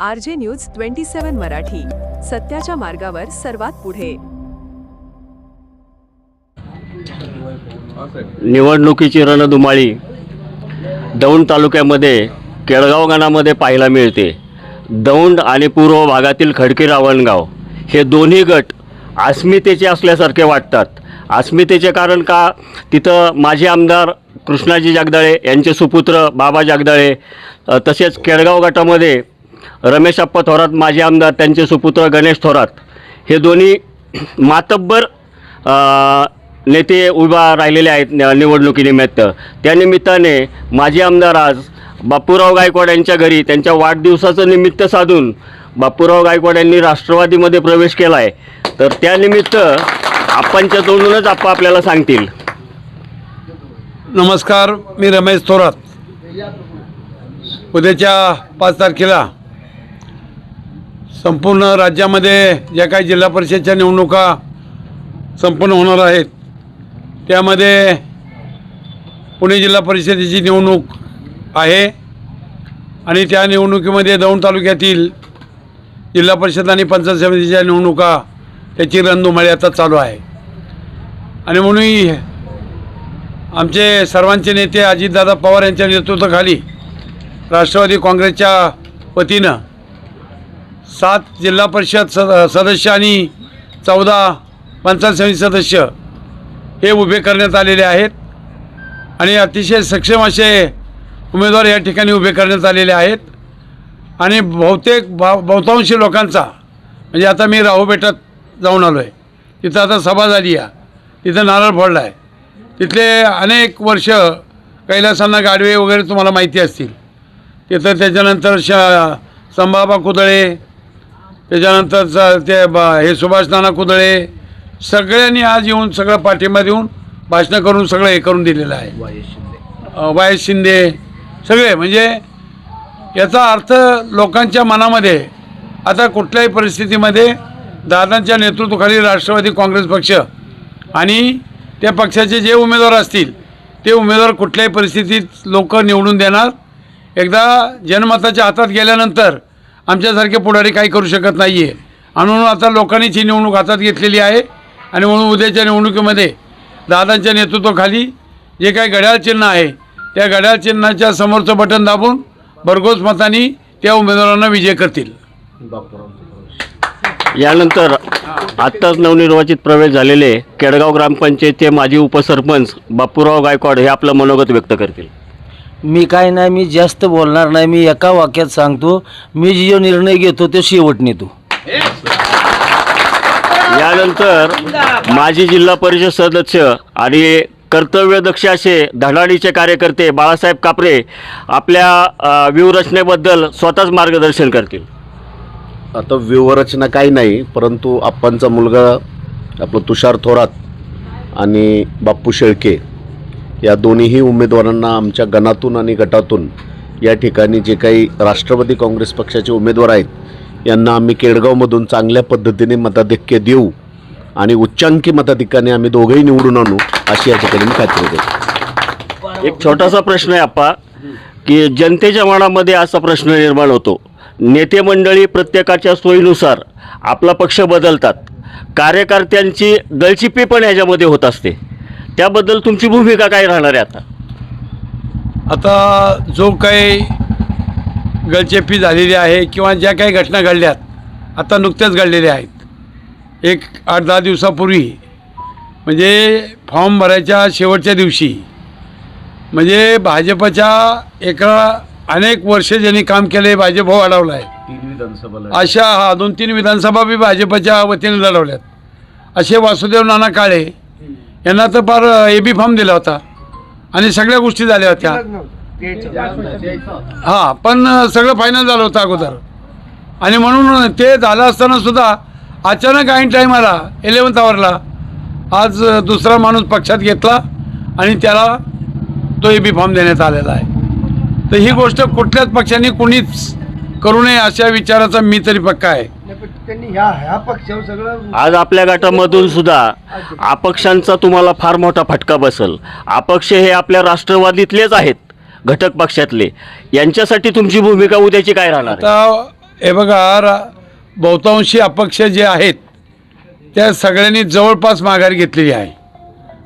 RJ news 27 Marathi, सत्याच्या मार्गावर सर्वात पुढे. निवडणुकीची रणधुमाळी दौंड तालुक्यामध्ये केळगाव गणामध्ये पाहायला मिळते. दौंड आणि पूर्व भागातील खडकी रावणगाव हे दोन्ही गट अस्मितेचे असल्यासारखे वाटतात. अस्मितेचे कारण का, तिथं माजी आमदार कृष्णाजी जगदाळे यांचे सुपुत्र बाबा जगदाळे, तसेच केळगाव गटामध्ये रमेशप्पा थोरात माजी आमदार, त्यांचे सुपुत्र गणेश थोरात, हे दोन्ही मातब्बर नेते उभा राहिलेले आहेत निवडणुकीनिमित्त. त्यानिमित्ताने माजी आमदार आज बापूराव गायकवाड यांच्या घरी त्यांच्या वाढदिवसाचं निमित्त साधून बापूराव गायकवाड यांनी राष्ट्रवादीमध्ये प्रवेश केला आहे. तर त्यानिमित्त आपणच्या तोंडूनच आपल्याला सांगतील. नमस्कार, मी रमेश थोरात. उद्याच्या 5 तारखेला संपूर्ण राज्यामध्ये ज्या काही जिल्हा परिषदच्या निवडणुका संपन्न होणार आहेत, त्यामध्ये पुणे जिल्हा परिषदेची निवडणूक आहे आणि त्या निवडणुकीमध्ये दौंड तालुक्यातील जिल्हा परिषद आणि पंचायत समितीच्या निवडणुका, त्याची रणधुमाळी आता चालू आहे. आणि म्हणून आमचे सर्वांचे नेते अजितदादा पवार यांच्या नेतृत्वाखाली राष्ट्रवादी काँग्रेसच्या वतीनं 7 जिल्हा परिषद सदस्य आणि 14 पंचायत समिती सदस्य हे उभे करण्यात आलेले आहेत आणि अतिशय सक्षम असे उमेदवार या ठिकाणी उभे करण्यात आलेले आहेत. आणि बहुतांशी लोकांचा, म्हणजे आता मी राहुपेठात जाऊन आलो आहे, तिथं आता सभा झाली आहे, तिथं नारळ फोडला आहे. तिथले अनेक वर्ष कैलासांना गाडवे वगैरे तुम्हाला माहिती असतील. तिथं त्याच्यानंतर संभाबा कुदळे, त्याच्यानंतर हे सुभाष नाना कुदळे, सगळ्यांनी आज येऊन सगळं पाठिंबा देऊन भाषणं करून सगळं हे करून दिलेलं आहे. वाय शिंदे सगळे, म्हणजे याचा अर्थ लोकांच्या मनामध्ये आता कुठल्याही परिस्थितीमध्ये दादांच्या नेतृत्वाखाली राष्ट्रवादी काँग्रेस पक्ष आणि त्या पक्षाचे जे उमेदवार असतील ते उमेदवार कुठल्याही परिस्थितीत लोक निवडून देणार. एकदा जनमताच्या हातात गेल्यानंतर आमच्यासारखे पुढारी काही करू शकत नाही आहे. म्हणून आता लोकांनीच ही निवडणूक हातात घेतलेली आहे आणि म्हणून उद्याच्या निवडणुकीमध्ये दादांच्या नेतृत्वाखाली जे काही घड्याळ चिन्ह आहे, त्या घड्याळ चिन्हाच्या समोरचं बटन दाबून भरघोस मतांनी त्या उमेदवारांना विजय करतील. यानंतर आत्ताच नवनिर्वाचित प्रवेश झालेले केळगाव ग्रामपंचायतचे माजी उपसरपंच बापूराव गायकवाड हे आपलं मनोगत व्यक्त करतील. मी काय नाही, मी जास्त बोलणार नाही. मी एका वाक्यात सांगतो, मी जो निर्णय घेतो तो शेवट नेतो. यानंतर माजी जिल्हा परिषद सदस्य आणि कर्तव्यदक्ष असे धडाडीचे कार्यकर्ते बाळासाहेब कापरे आपल्या व्यूहरचनेबद्दल स्वतःच मार्गदर्शन करतील. आता व्यूहरचना काही नाही, परंतु आप्पांचा मुलगा आपलं तुषार थोरात आणि बाप्पू शेळके या दोन्हीही उमेदवारांना आमच्या गणातून आणि गटातून या ठिकाणी जे काही राष्ट्रवादी काँग्रेस पक्षाचे उमेदवार आहेत, यांना आम्ही केळगावमधून चांगल्या पद्धतीने मताधिक्य देऊ आणि उच्चांकी मताधिक्याने आम्ही दोघंही निवडून आणू, अशी या ठिकाणी मी खात्री देतो. एक छोटासा प्रश्न आहे आप्पा, की जनतेच्या मनामध्ये असा प्रश्न निर्माण होतो, नेते मंडळी प्रत्येकाच्या सोयीनुसार आपला पक्ष बदलतात, कार्यकर्त्यांची गळचिपी पण याच्यामध्ये होत असते. त्याबद्दल तुमची भूमिका काय राहणार आहे? आता जो काही गळचेपी झालेली आहे किंवा ज्या काही घटना घडल्यात, आता नुकत्याच घडलेल्या आहेत. एक 8-10 दिवसापूर्वी, म्हणजे फॉर्म भरायच्या शेवटच्या दिवशी, म्हणजे भाजपच्या एका अनेक वर्ष ज्यांनी काम केलं आहे, भाजप अडवला आहे. 3 विधानसभा अशा 2-3 विधानसभा बी भाजपच्या वतीने लढवल्यात. असे वासुदेव नाना काळे यांना तर फार AB फॉर्म दिला होता आणि सगळ्या गोष्टी झाल्या होत्या. हां, पण सगळं फायनल झालं होतं अगोदर. आणि म्हणून ते झालं असताना सुद्धा अचानक ऐन टाईमाला 11th आवरला आज दुसरा माणूस पक्षात घेतला आणि त्याला तो AB फॉर्म देण्यात आलेला आहे. तर ही गोष्ट कुठल्याच पक्षाने कुणीच करू नये अशा विचाराचा मी तरी पक्का आहे. आज आपल्या गटामधून सुद्धा अपक्षांचा तुम्हाला फार मोठा फटका बसेल. अपक्ष हे आपल्या राष्ट्रवादीतलेच आहेत, घटक पक्षातले. यांच्यासाठी तुमची भूमिका उद्याची काय राहणार? आता हे बघा बहुतांशी अपक्ष जे आहेत त्या सगळ्यांनी जवळपास माघार घेतलेली आहे.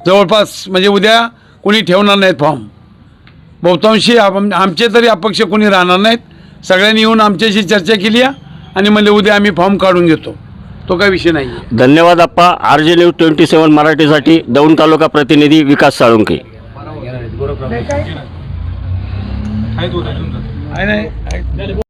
जवळपास म्हणजे उद्या कोणी ठेवणार नाहीत फॉर्म. बहुतांशी आमचे तरी अपक्ष कोणी राहणार नाहीत. सगळ्यांनी येऊन आमच्याशी चर्चा केली आहे आणि म्हणजे उद्या आम्ही फॉर्म काढून घेतो. तो काही विषय नाही आहे. धन्यवाद आप्पा. RJ न्यूज 27 मराठीसाठी दौंड तालुका प्रतिनिधी विकास साळुंखे. आहे नाही